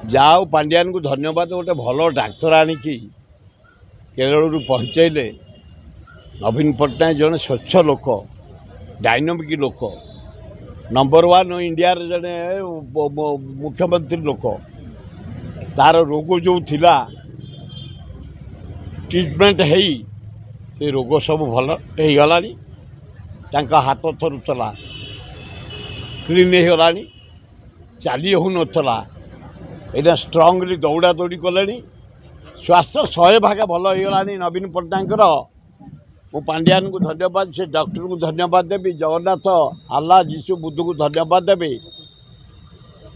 जाओ पांड्यान को धन्यवाद गोटे भल डाक्तर आणिकी केरल पहुँचैले। नवीन पट्टनायक जड़े स्वच्छ लोक डायनामिक लोक नंबर 1 इंडिया जड़े मुख्यमंत्री लोक तार रोग जो थिला ट्रीटमेंट से रोग सब भल हो गला हाथ थरुला क्लीन हो गला चली हो नाला यहाँ स्ट्रंगली दौड़ा दौड़ी कले स्वास्थ्य 100 भाग भल हो गला। नवीन पट्टनायक मु पांड्यान को धन्यवाद से डॉक्टर को धन्यवाद देवी जगन्नाथ आल्ला जीशु बुद्ध को धन्यवाद देवी।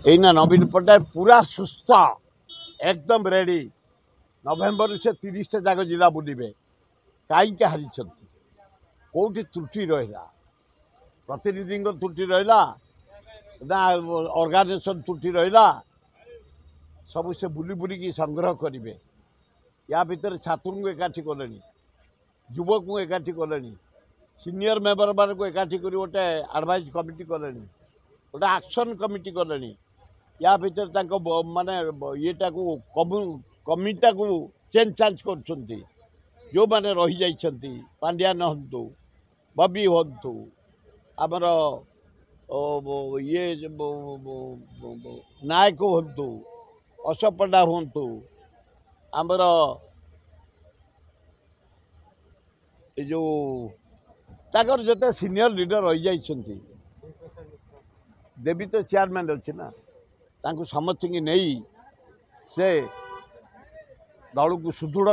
एना नवीन पट्टनायक पूरा सुस्थ एकदम रेडी नवेम्बर से 30 जाक जिला बुलवे कहीं हारी कौटी त्रुटि रहा प्रतिनिधि त्रुटि रहा ना ऑर्गेनाइजेशन त्रुटि रहा सब से बुली बुलिकी संग्रह करेंगे। या भितर छात्र को एकाठी कले युवक को एकाठी कले सीनियर मेंबर मान को एकाठी कर गोटे एडवाइज कमिटी कले गोटे एक्शन कमिटी कले या भितर माने येटा को कमिटा को चेंज चांज कर जो मैंने रही जाइछंती पांड्यान हंतु बबी हंतु आमर ये नायक हंतु अशोक पंडा हंतु आमर जो ताकर जते सीनियर लीडर रही जाइछंती देवी तो चेयरमैन अच्छी ना तांको समस्त की नहीं से दल को सुदृढ़